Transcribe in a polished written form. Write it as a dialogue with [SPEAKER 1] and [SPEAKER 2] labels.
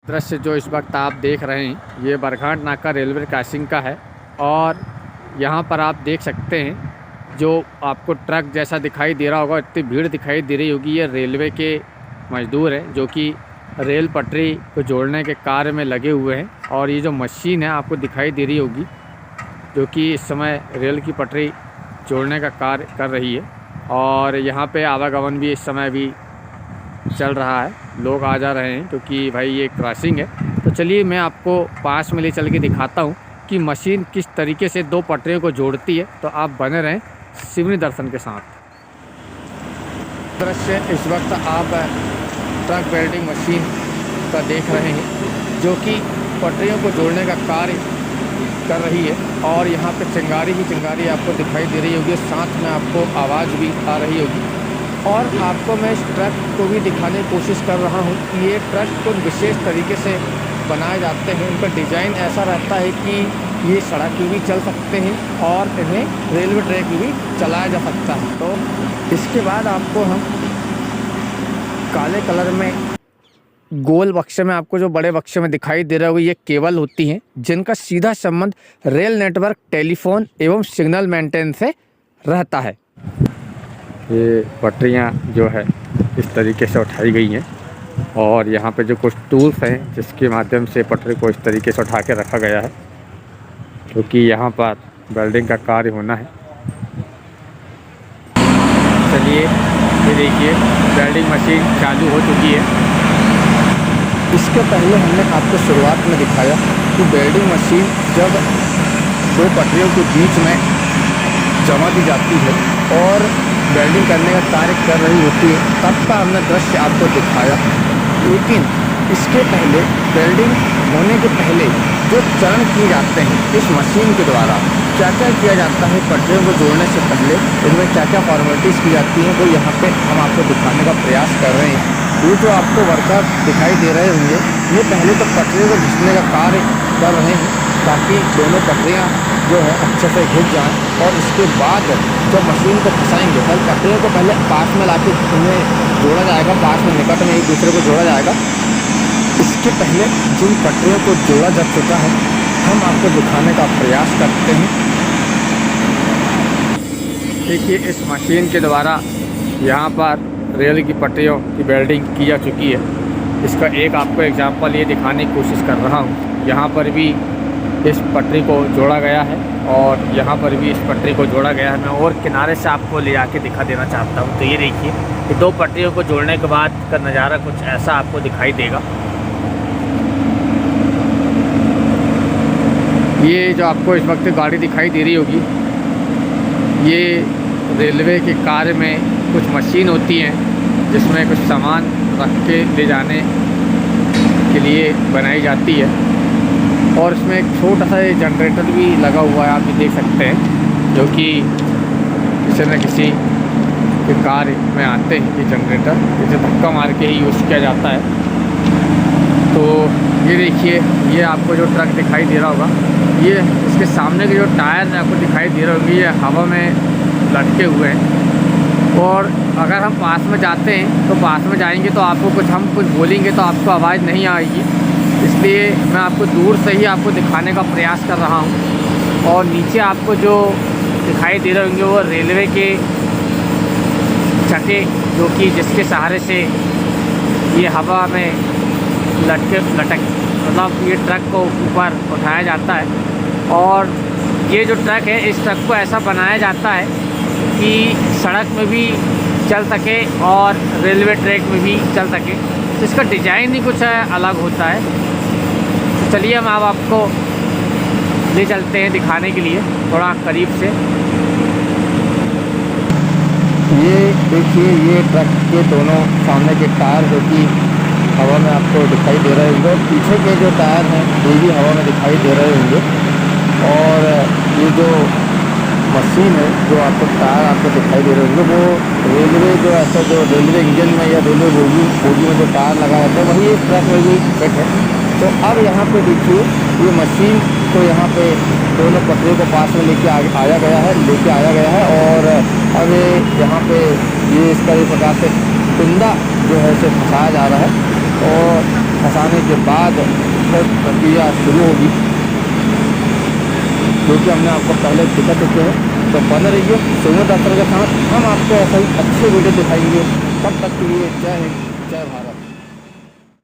[SPEAKER 1] दृश्य जो इस वक्त आप देख रहे हैं ये बरघाट नाका रेलवे क्रॉसिंग का है। और यहाँ पर आप देख सकते हैं जो आपको ट्रक जैसा दिखाई दे रहा होगा, इतनी भीड़ दिखाई दे रही होगी। ये रेलवे के मजदूर हैं जो कि रेल पटरी को जोड़ने के कार्य में लगे हुए हैं। और ये जो मशीन है आपको दिखाई दे रही होगी जो कि इस समय रेल की पटरी जोड़ने का कार्य कर रही है। और यहाँ पे आवागमन भी इस समय भी चल रहा है, लोग आ जा रहे हैं क्योंकि भाई ये क्रॉसिंग है। तो चलिए मैं आपको पास में ले चल के दिखाता हूँ कि मशीन किस तरीके से दो पटरियों को जोड़ती है। तो आप बने रहें शिवनी दर्शन के साथ। दृश्य इस वक्त आप ट्रक वेल्डिंग मशीन का देख रहे हैं जो कि पटरियों को जोड़ने का कार्य कर रही है। और यहाँ पे चिंगारी ही चिंगारी आपको दिखाई दे रही होगी, साथ में आपको आवाज़ भी आ रही होगी। और आपको मैं इस ट्रक को भी दिखाने की कोशिश कर रहा हूँ कि ये ट्रक को विशेष तरीके से बनाए जाते हैं। इनका डिज़ाइन ऐसा रहता है कि ये सड़क पे भी चल सकते हैं और इन्हें रेलवे ट्रैक पे भी चलाया जा सकता है। तो इसके बाद आपको हम काले कलर में गोल बक्से में आपको जो बड़े बक्से में दिखाई दे रहा होगा ये केबल होती हैं जिनका सीधा संबंध रेल नेटवर्क, टेलीफोन एवं सिग्नल मेंटेनेंस से रहता है। ये पटरियाँ जो है इस तरीके से उठाई गई हैं और यहाँ पे जो कुछ टूल्स हैं जिसके माध्यम से पटरी को इस तरीके से उठा के रखा गया है क्योंकि यहाँ पर वेल्डिंग का कार्य होना है। चलिए ये देखिए वेल्डिंग मशीन चालू हो चुकी है। इसके पहले हमने आपको शुरुआत में दिखाया कि वेल्डिंग मशीन जब दो पटरियों के बीच में जमा दी जाती है और वेल्डिंग करने का कार्य कर रही होती है तब का हमने दृश्य आपको दिखाया। लेकिन इसके पहले वेल्डिंग होने के पहले जो चरण किए जाते हैं इस मशीन के द्वारा, क्या क्या किया जाता है पटरियों को जोड़ने से पहले, इनमें क्या क्या फॉर्मेलिटीज़ की जाती हैं, वो यहाँ पे हम आपको दिखाने का प्रयास कर रहे हैं। ये जो आपको वर्कर दिखाई दे रहे होंगे ये पहले तो पटरियों को घिसने का कार्य कर रहे हैं ताकि दोनों पटरियाँ जो है अच्छे से घिस जाएँ। और इसके बाद जब मशीन को फंसाएंगे पहले पटरियों को पहले पास में लाके उन्हें जोड़ा जाएगा, पास में निकट में एक दूसरे को जोड़ा जाएगा। इसके पहले जिन पटरियों को जोड़ा जा चुका है हम आपको दिखाने का प्रयास करते हैं। देखिए इस मशीन के द्वारा यहाँ पर रेल की पटरियों की वेल्डिंग की जा चुकी है। इसका एक आपको एग्जांपल ये दिखाने की कोशिश कर रहा हूँ। यहाँ पर भी इस पटरी को जोड़ा गया है और यहाँ पर भी इस पटरी को जोड़ा गया है। मैं और किनारे से आपको ले आके दिखा देना चाहता हूँ। तो ये देखिए कि दो पटरियों को जोड़ने के बाद का नज़ारा कुछ ऐसा आपको दिखाई देगा। ये जो आपको इस वक्त गाड़ी दिखाई दे रही होगी ये रेलवे के कार्य में कुछ मशीन होती हैं जिसमें कुछ सामान रख के ले जाने के लिए बनाई जाती है। और इसमें एक छोटा सा जनरेटर भी लगा हुआ है, आप भी देख सकते हैं, जो कि किसी न किसी के कार्य में आते हैं। ये जनरेटर इसे धक्का मार के ही यूज़ किया जाता है। तो ये देखिए ये आपको जो ट्रक दिखाई दे रहा होगा ये इसके सामने के जो टायर आपको दिखाई दे रहे होंगे ये हवा में लटके हुए हैं। और अगर हम पास में जाते हैं तो पास में जाएंगे तो आपको हम कुछ बोलेंगे तो आपको आवाज़ नहीं आएगी, इसलिए मैं आपको दूर से ही आपको दिखाने का प्रयास कर रहा हूँ। और नीचे आपको जो दिखाई दे रहे होंगे वो रेलवे के चक्के जो कि जिसके सहारे से ये हवा में लटक मतलब ये ट्रक को ऊपर उठाया जाता है। और ये जो ट्रक है इस ट्रक को ऐसा बनाया जाता है कि सड़क में भी चल सके और रेलवे ट्रैक में भी चल सके। तो इसका डिज़ाइन ही कुछ अलग होता है। तो चलिए हम अब आपको ले चलते हैं दिखाने के लिए थोड़ा करीब से।
[SPEAKER 2] ये देखिए ये ट्रक के दोनों सामने के टायर जो कि हवा में आपको दिखाई दे रहे होंगे और पीछे के जो टायर हैं ये भी हवा में दिखाई दे रहे होंगे। और ये जो मशीन है जो आपको टायर आपको दिखाई दे रहे होंगे वो रेलवे जो ऐसा जो रेलवे इंजन में या रेलवे बोगी में जो टायर लगाया जाता है वही इस ट्रक में भी फिट है। तो अब यहाँ पे देखिए ये मशीन को यहाँ पे दोनों पटरियों को पास में लेके आया गया है। और अब यहाँ पे ये इसका एक प्रकार से कुंदा जो है इसे फंसाया जा रहा है। और फंसाने के बाद फिर प्रक्रिया शुरू होगी, जो कि हमने आपको पहले दिखा चुके हैं। तो बने रहिए सुमित अख्तर के साथ, हम आपको ऐसा ही अच्छे वीडियो दिखाएंगे। तब तक के लिए जय हिंद, जय भारत।